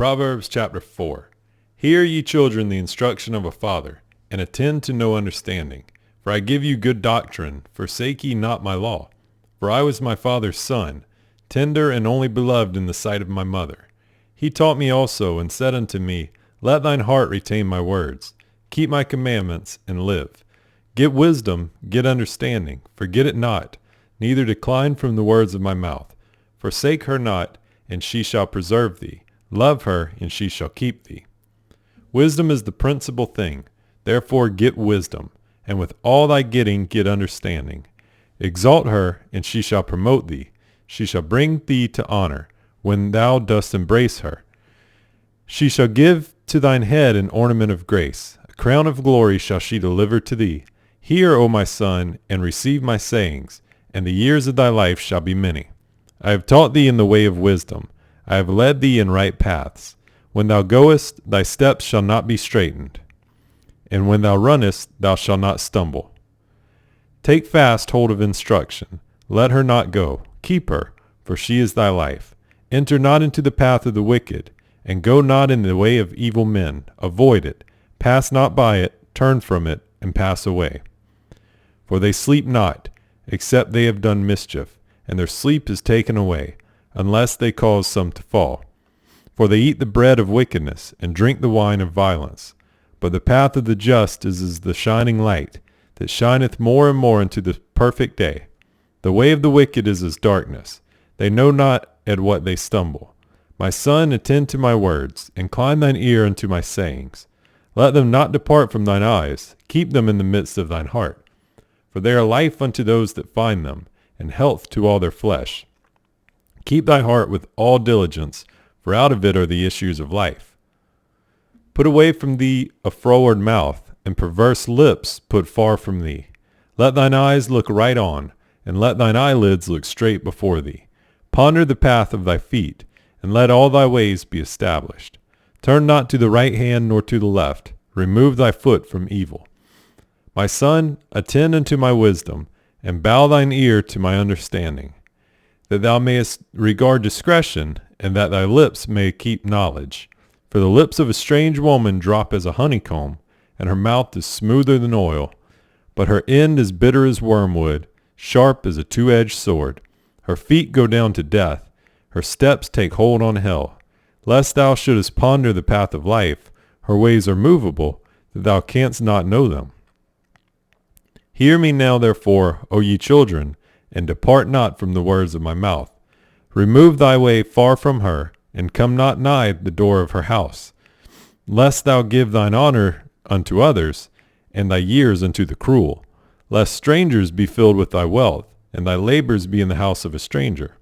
Proverbs chapter 4. Hear, ye children, the instruction of a father, and attend to no understanding. For I give you good doctrine, forsake ye not my law. For I was my father's son, tender and only beloved in the sight of my mother. He taught me also, and said unto me, Let thine heart retain my words. Keep my commandments, and live. Get wisdom, get understanding, forget it not, neither decline from the words of my mouth. Forsake her not, and she shall preserve thee. Love her, and she shall keep thee. Wisdom is the principal thing. Therefore get wisdom, and with all thy getting get understanding. Exalt her, and she shall promote thee. She shall bring thee to honor, when thou dost embrace her. She shall give to thine head an ornament of grace. A crown of glory shall she deliver to thee. Hear, O my son, and receive my sayings, and the years of thy life shall be many. I have taught thee in the way of wisdom. I have led thee in right paths. When thou goest, thy steps shall not be straitened, and when thou runnest, thou shalt not stumble. Take fast hold of instruction. Let her not go. Keep her, for she is thy life. Enter not into the path of the wicked, and go not in the way of evil men. Avoid it. Pass not by it. Turn from it, and pass away. For they sleep not, except they have done mischief, and their sleep is taken away, unless they cause some to fall. For they eat the bread of wickedness, and drink the wine of violence. But the path of the just is as the shining light, that shineth more and more into the perfect day. The way of the wicked is as darkness. They know not at what they stumble. My son, attend to my words. Incline thine ear unto my sayings. Let them not depart from thine eyes. Keep them in the midst of thine heart. For they are life unto those that find them, and health to all their flesh. Keep thy heart with all diligence, for out of it are the issues of life. Put away from thee a froward mouth, and perverse lips put far from thee. Let thine eyes look right on, and let thine eyelids look straight before thee. Ponder the path of thy feet, and let all thy ways be established. Turn not to the right hand nor to the left. Remove thy foot from evil. My son, attend unto my wisdom, and bow thine ear to my understanding, that thou mayest regard discretion, and that thy lips may keep knowledge. For the lips of a strange woman drop as a honeycomb, and her mouth is smoother than oil. But her end is bitter as wormwood, sharp as a two-edged sword. Her feet go down to death, her steps take hold on hell. Lest thou shouldest ponder the path of life, her ways are movable, that thou canst not know them. Hear me now, therefore, O ye children, and depart not from the words of my mouth. Remove thy way far from her, and come not nigh the door of her house, lest thou give thine honor unto others, and thy years unto the cruel, lest strangers be filled with thy wealth, and thy labors be in the house of a stranger,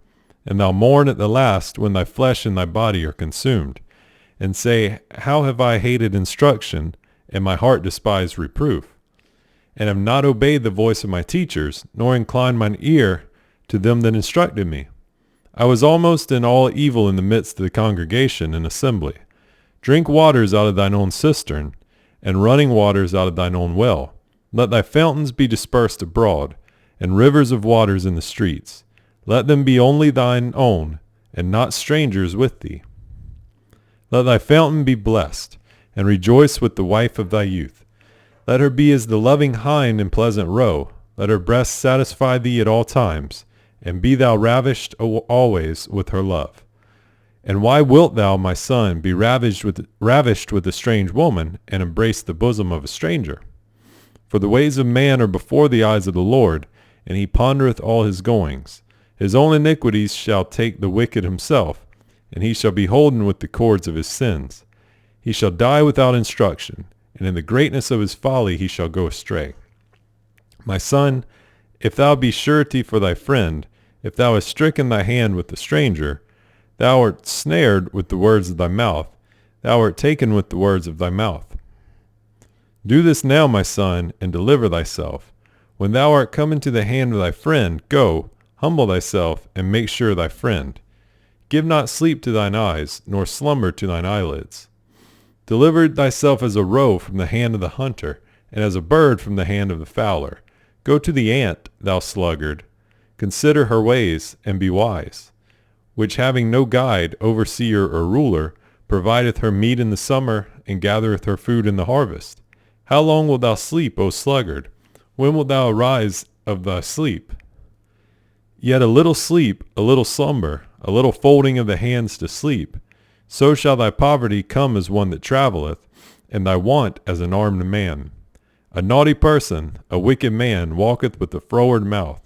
and thou mourn at the last when thy flesh and thy body are consumed, and say, How have I hated instruction, and my heart despised reproof, and have not obeyed the voice of my teachers, nor inclined mine ear to them that instructed me. I was almost in all evil in the midst of the congregation and assembly. Drink waters out of thine own cistern, and running waters out of thine own well. Let thy fountains be dispersed abroad, and rivers of waters in the streets. Let them be only thine own, and not strangers with thee. Let thy fountain be blessed, and rejoice with the wife of thy youth. Let her be as the loving hind in pleasant roe. Let her breast satisfy thee at all times, and be thou ravished always with her love. And why wilt thou, my son, be ravished with a strange woman, and embrace the bosom of a stranger? For the ways of man are before the eyes of the Lord, and he pondereth all his goings. His own iniquities shall take the wicked himself, and he shall be holden with the cords of his sins. He shall die without instruction, and in the greatness of his folly he shall go astray. My son, if thou be surety for thy friend, if thou hast stricken thy hand with the stranger, thou art snared with the words of thy mouth, thou art taken with the words of thy mouth. Do this now, my son, and deliver thyself. When thou art come into the hand of thy friend, go, humble thyself, and make sure thy friend. Give not sleep to thine eyes, nor slumber to thine eyelids. Deliver thyself as a roe from the hand of the hunter, and as a bird from the hand of the fowler. Go to the ant, thou sluggard. Consider her ways, and be wise, which having no guide, overseer, or ruler, provideth her meat in the summer, and gathereth her food in the harvest. How long wilt thou sleep, O sluggard? When wilt thou arise of thy sleep? Yet a little sleep, a little slumber, a little folding of the hands to sleep. So shall thy poverty come as one that travelleth, and thy want as an armed man. A naughty person, a wicked man, walketh with a froward mouth.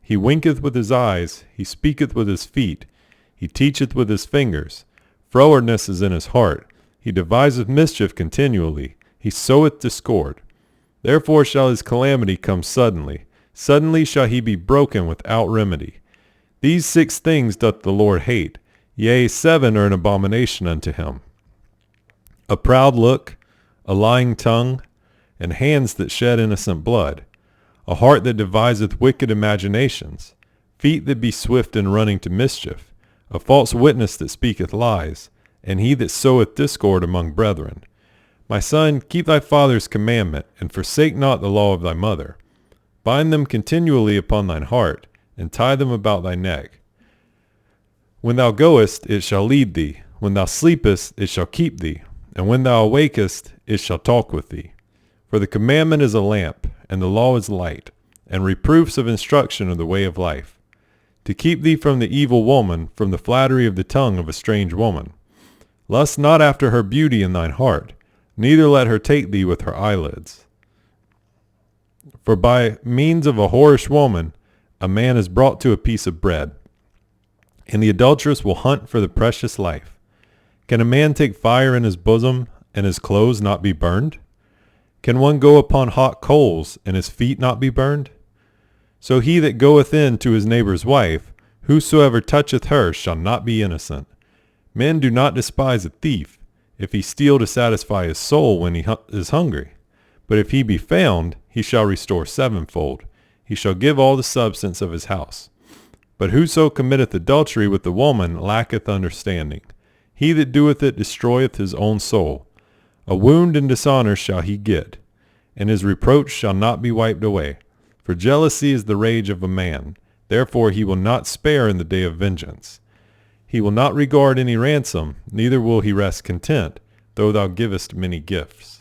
He winketh with his eyes, he speaketh with his feet, he teacheth with his fingers. Frowardness is in his heart, he deviseth mischief continually, he soweth discord. Therefore shall his calamity come suddenly, suddenly shall he be broken without remedy. These 6 things doth the Lord hate, yea, 7 are an abomination unto him. A proud look, a lying tongue, and hands that shed innocent blood, a heart that deviseth wicked imaginations, feet that be swift in running to mischief, a false witness that speaketh lies, and he that soweth discord among brethren. My son, keep thy father's commandment, and forsake not the law of thy mother. Bind them continually upon thine heart, and tie them about thy neck. When thou goest, it shall lead thee. When thou sleepest, it shall keep thee. And when thou awakest, it shall talk with thee. For the commandment is a lamp, and the law is light, and reproofs of instruction are the way of life. To keep thee from the evil woman, from the flattery of the tongue of a strange woman. Lust not after her beauty in thine heart, neither let her take thee with her eyelids. For by means of a whorish woman, a man is brought to a piece of bread, and the adulteress will hunt for the precious life. Can a man take fire in his bosom, and his clothes not be burned? Can one go upon hot coals, and his feet not be burned? So he that goeth in to his neighbor's wife, whosoever toucheth her shall not be innocent. Men do not despise a thief, if he steal to satisfy his soul when he is hungry. But if he be found, he shall restore 7-fold. He shall give all the substance of his house. But whoso committeth adultery with the woman lacketh understanding. He that doeth it destroyeth his own soul. A wound and dishonor shall he get, and his reproach shall not be wiped away. For jealousy is the rage of a man, therefore he will not spare in the day of vengeance. He will not regard any ransom, neither will he rest content, though thou givest many gifts.